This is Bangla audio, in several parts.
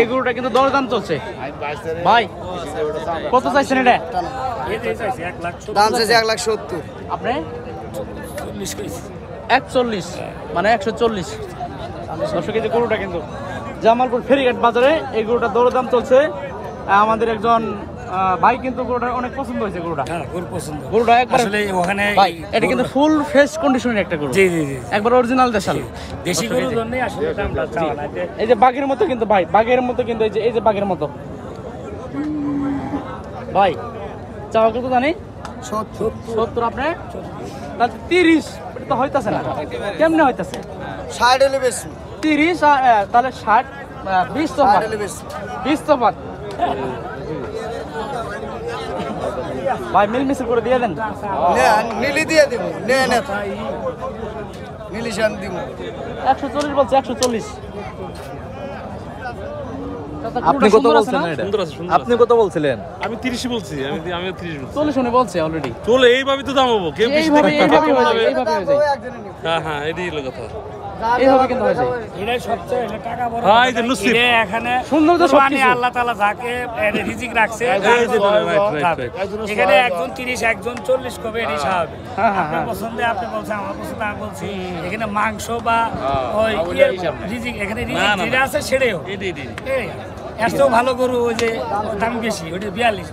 এই গরুটা কিন্তু দরদাম চলছে ভাই, কত চাইছেন এটা? দাম চাইছে 1,70,000। আপনি 140 মানে 140। দর্শক, এই যে গরুটা কিন্তু জামালপুর ফেরিঘাট বাজারে এই গরুটা দরদাম চলছে। আমাদের একজন ভাই কিন্তু গরুটা অনেক পছন্দ হয়েছে। গরুটা গরুটা একবার ওখানে ভাই, এটা কিন্তু ফুল ফ্রেশ কন্ডিশনের একটা গরু, একবার অরিজিনাল দেশাল দেশি গরুর জন্যই আসলে দামটা চাওয়া না। এই যে বাঘের মতো কিন্তু ভাই, বাঘের মতো কিন্তু এই যে বাঘের মতো ভাই। চাওয়া কত জানি? 70। আপনার তাহলে 30 তো হইতাছে না, কেমনে হইতাছে? 60 হলে বেশি। 30 তাহলে 60 20 তো 20 তো বাদ ভাই, মিল মিছিল করে দিয়ে দেন। নিলি দিয়ে দিব, নে নিলিশান দিব। 140 বলছে, 140। আপনি কত বলছেন? আপনি কত বলছিলেন? আমি 30 বলছি। আমি 30 বলছি। 40 উনি বলছে অলরেডি। চলে এইভাবে তো দাম হবো। কেউ এইভাবে হয়ে যায়। হ্যাঁ হ্যাঁ, এটাই হলো কথা। এইভাবে কিন্তু হয়ে যায়। এটাই সবচেয়ে টাকা বড়। ভাই যে নসিব এখানে সুন্দর তো মানে আল্লাহ তাআলা যাকে রিজিক রাখছে, এখানে একজন 30 একজন 40 কবে এটাই স্বাভাবিক। আপনার পছন্দে আপনি বলছেন, আমার পছন্দে আমি বলছি। এখানে মাংস বা ওই রিজিক, এখানে রিজিক যেটা আছে সেটাও এত ভালো গরু। ওই যে দাম বেশি, ওটা 42।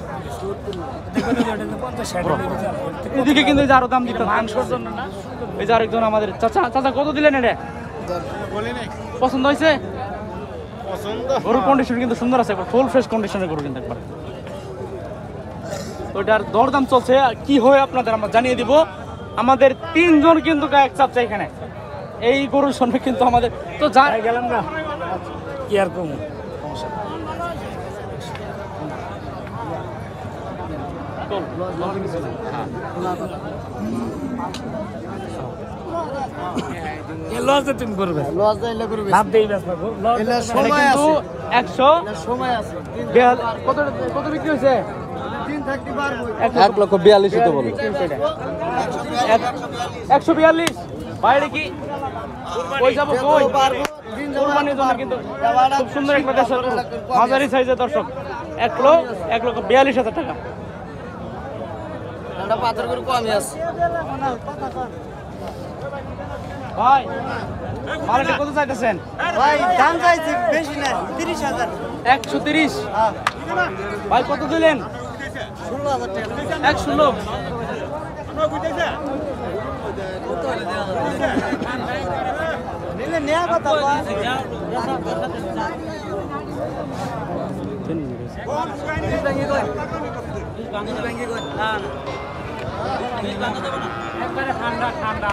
এদিকে কিন্তু আরো দাম দিতে মাংসের জন্য না। এই যে আরেকজন আমাদের চাচা, চাচা কত দিলেন এটা? পছন্দ হয়েছে? গরুর কন্ডিশন কিন্তু সুন্দর আছে, ফুল ফ্রেশ কন্ডিশনের গরু কিন্তু একবার। ওইটার দরদাম চলছে, কি হয় আপনাদের আমরা জানিয়ে দিব। আমাদের 3 জন কিন্তু এক চাচা এখানে এই গরুর সঙ্গে কিন্তু আমাদের তো যা গেলাম না কি আর কম। তুমি করবে লস যাইলে করবে, লাভ দেই ব্যাস না। এলা সময় আছে, 100 সময় আছে। কত কত বিক্রি হয়েছে? 3 থাকতে পারবো। 1,42,000 তো বলো। 142 বাইরে কি কই যাব? কই কুরবানির জন্য কিন্তু খুব সুন্দর একটা দেশের মাঝারি সাইজের দর্শক 1,42,000 টাকা। এটা পাথর করে কমই আছে ভাই। মালটা কত চাইতেছেন ভাই? দাম চাইছি বেশি না, 30,000। 130 ভাই, কত দিলেন? 16,000 টাকা। 116 নিলে নেয়া কথা ঠান্ডা ঠান্ডা